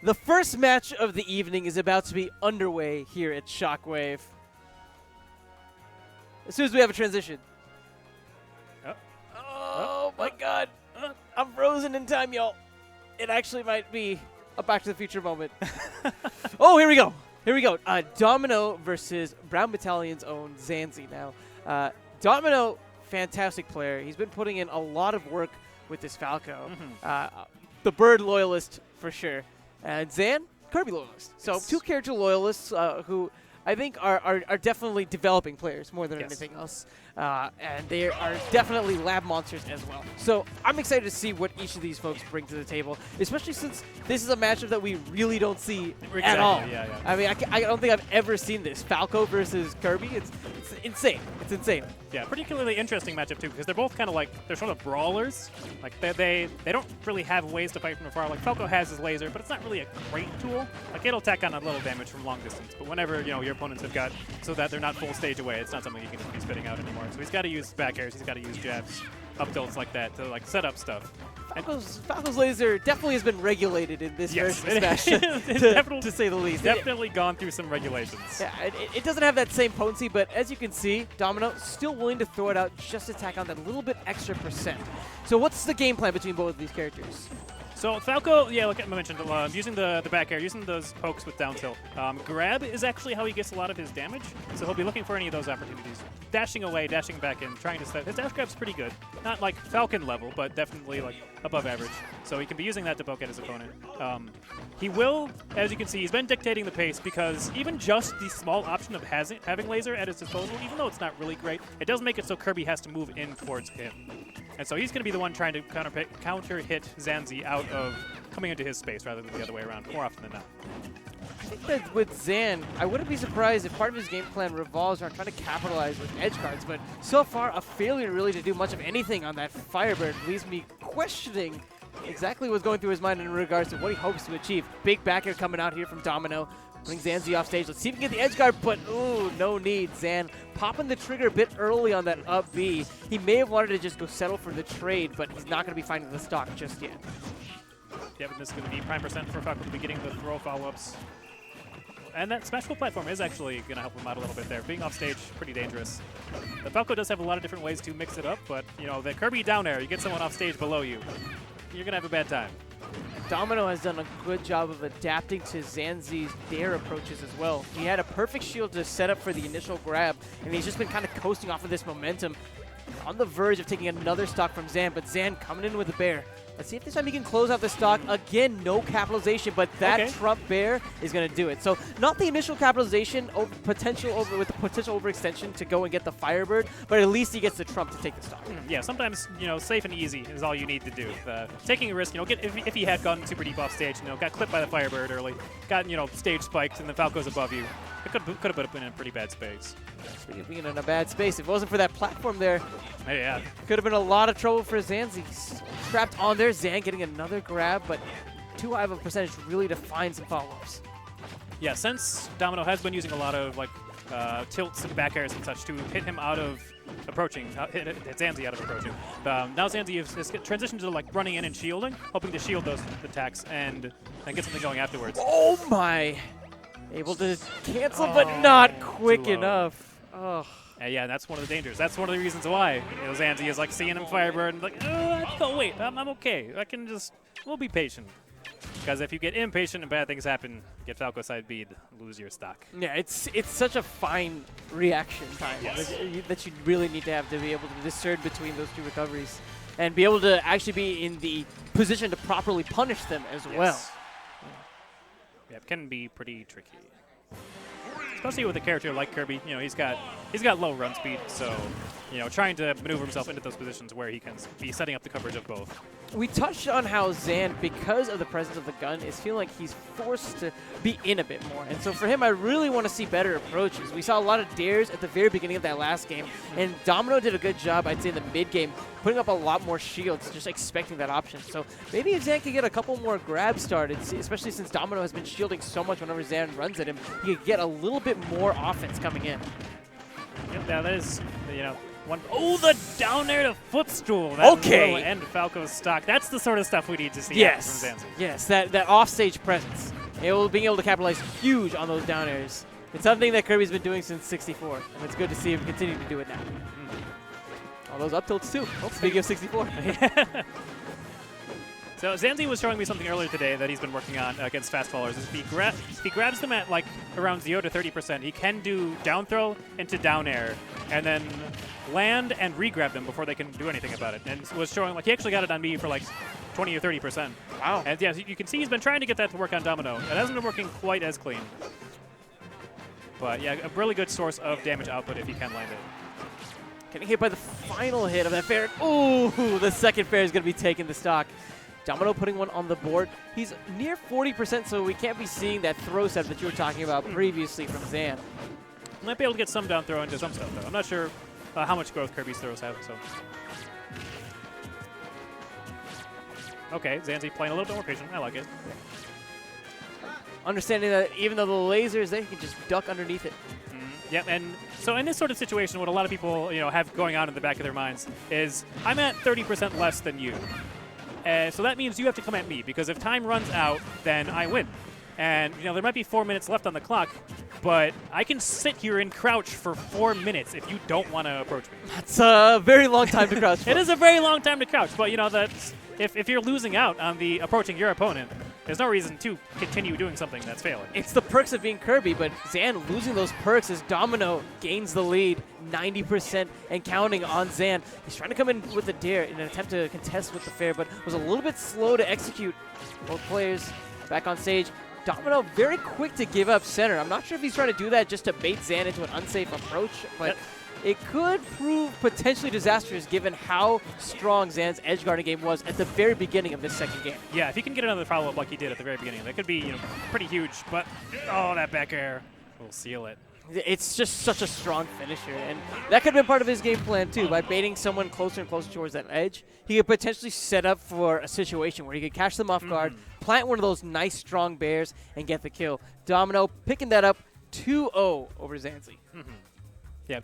The first match of the evening is about to be underway here at Shockwave. As soon as we have a transition. Oh my god. I'm frozen in time, y'all. It actually might be a Back to the Future moment. Oh, here we go. Here we go. Domino versus Brown Battalion's own Xanzy now. Domino, fantastic player. He's been putting in a lot of work with this Falco. The Bird loyalist for sure. And Xan, Kirby loyalist. So Yes. two character loyalists who I think are definitely developing players more than Yes. anything else. And they are definitely lab monsters as well. So I'm excited to see what each of these folks bring to the table, especially since this is a matchup that we really don't see at all. Yeah. I mean, I don't think I've ever seen this. Falco versus Kirby, it's insane. It's insane. Yeah, particularly interesting matchup too, because they're both kind of like, they're sort of brawlers. Like they don't really have ways to fight from afar. Like Falco has his laser, but it's not really a great tool. Like it'll tack on a little damage from long distance, but whenever your opponents have got so that they're not full stage away, it's not something you can just be spitting out anymore. So he's got to use back airs, he's got to use jabs, up tilts like that to like set up stuff. Falco's laser definitely has been regulated in this Yes, version smash, to say the least. Definitely gone through some regulations. Yeah, it doesn't have that same potency, but as you can see, Domino still willing to throw it out just to tack on that little bit extra percent. So what's the game plan between both of these characters? So Falco, yeah, like I mentioned, using the back air, using those pokes with down tilt. Grab is actually how he gets a lot of his damage, so he'll be looking for any of those opportunities. Dashing away, dashing back in, trying to set. His dash grab's pretty good. Not like Falcon level, but definitely like above average. So he can be using that to poke at his opponent. He will, as you can see, he's been dictating the pace because even just the small option of having laser at his disposal, even though it's not really great, it does make it so Kirby has to move in towards him. And so he's going to be the one trying to counter-hit Xanzy out of coming into his space rather than the other way around, more often than not. I think that with Xan, I wouldn't be surprised if part of his game plan revolves around trying to capitalize with edge guards, but so far a failure really to do much of anything on that Firebird leaves me questioning exactly what's going through his mind in regards to what he hopes to achieve. Big backer coming out here from Domino. Bring Xanzy off stage. Let's see if we can get the edge guard, but ooh, no need. Xan popping the trigger a bit early on that up B. He may have wanted to just go settle for the trade, but he's not going to be finding the stock just yet. Yeah, but this is going to be prime percent for Falco to be getting the throw follow-ups. And that Smashville platform is actually going to help him out a little bit there. Being off stage, pretty dangerous. The Falco does have a lot of different ways to mix it up, but, the Kirby down air, you get someone off stage below you, you're going to have a bad time. Domino has done a good job of adapting to Xanzy's dare approaches as well. He had a perfect shield to set up for the initial grab, and he's just been kind of coasting off of this momentum. On the verge of taking another stock from Xan, but Xan coming in with a bear. Let's see if this time he can close out the stock. Again, no capitalization, but that Trump bear is going to do it. So not the initial capitalization, with the potential overextension to go and get the Firebird, but at least he gets the Trump to take the stock. Yeah, sometimes, safe and easy is all you need to do. Taking a risk, if he had gone super deep off stage, got clipped by the Firebird early, got, stage spiked, and the Falco's above you, it could have put been in a pretty bad space. Speaking of being in a bad space, if it wasn't for that platform there, yeah, could have been a lot of trouble for Xanzy. Trapped on there, Xan getting another grab, but too high of a percentage really to find some follow-ups. Yeah, since Domino has been using a lot of tilts and back airs and such to hit him out of approaching, hit Xanzy out of approaching. Now Xanzy has transitioned to running in and shielding, hoping to shield those attacks and get something going afterwards. Oh my! Able to cancel, but not quick enough. Oh. Yeah, that's one of the dangers. That's one of the reasons why Xanzy is seeing him Firebird and no, wait, I'm okay. We'll be patient. Because if you get impatient and bad things happen, get Falco side bead, lose your stock. Yeah, it's such a fine reaction time that you really need to have to be able to discern between those two recoveries and be able to actually be in the position to properly punish them as well. Yeah, it can be pretty tricky. Especially with a character like Kirby, he's got low run speed, so trying to maneuver himself into those positions where he can be setting up the coverage of both. We touched on how Xan, because of the presence of the gun, is feeling like he's forced to be in a bit more. And so for him, I really want to see better approaches. We saw a lot of dares at the very beginning of that last game, and Domino did a good job, I'd say, in the mid-game, putting up a lot more shields, just expecting that option. So maybe if Xan could get a couple more grabs started, especially since Domino has been shielding so much whenever Xan runs at him, he could get a little bit more offense coming in. Yep, that is, One. Oh, the down air to footstool. That Okay. will end Falco's stock. That's the sort of stuff we need to see Yes. happen from Xanzy. Yes, that offstage presence. Being able to capitalize huge on those down airs. It's something that Kirby's been doing since 64, and it's good to see him continue to do it now. All those up tilts too. Speaking of 64. So Xanzy was showing me something earlier today that he's been working on against fast fallers. If he grabs them at like around 0 to 30%, he can do down throw into down air, and then land and re-grab them before they can do anything about it. And was showing like he actually got it on me for like 20 or 30%. Wow. And yeah, you can see he's been trying to get that to work on Domino. It hasn't been working quite as clean. But yeah, a really good source of damage output if he can land it. Getting hit by the final hit of that fair. Ooh, the second fair is going to be taking the stock. Domino putting one on the board. He's near 40%, so we can't be seeing that throw set that you were talking about previously from Zan. Might be able to get some down throw into some stuff, though. I'm not sure how much growth Kirby's throws have, so. Okay, Xanzy playing a little bit more patient. I like it. Understanding that even though the laser is there, he can just duck underneath it. Yeah, and so in this sort of situation, what a lot of people have going on in the back of their minds is, I'm at 30% less than you. So that means you have to come at me, because if time runs out, then I win. And there might be 4 minutes left on the clock, but I can sit here and crouch for 4 minutes if you don't want to approach me. That's a very long time to crouch for. It is a very long time to crouch, but that's if you're losing out on the approaching your opponent, there's no reason to continue doing something that's failing. It's the perks of being Kirby, but Zan losing those perks as Domino gains the lead, 90% and counting on Zan. He's trying to come in with the dare in an attempt to contest with the fair, but was a little bit slow to execute. Both players back on stage. Domino very quick to give up center. I'm not sure if he's trying to do that just to bait Zan into an unsafe approach, but it could prove potentially disastrous given how strong Zan's edge guarding game was at the very beginning of this second game. Yeah, if he can get another follow-up like he did at the very beginning, that could be pretty huge. But, oh, that back air will seal it. It's just such a strong finisher, and that could have been part of his game plan too. By baiting someone closer and closer towards that edge, he could potentially set up for a situation where he could catch them off guard, plant one of those nice strong bears, and get the kill. Domino picking that up 2-0 over Xanzy. Yeah.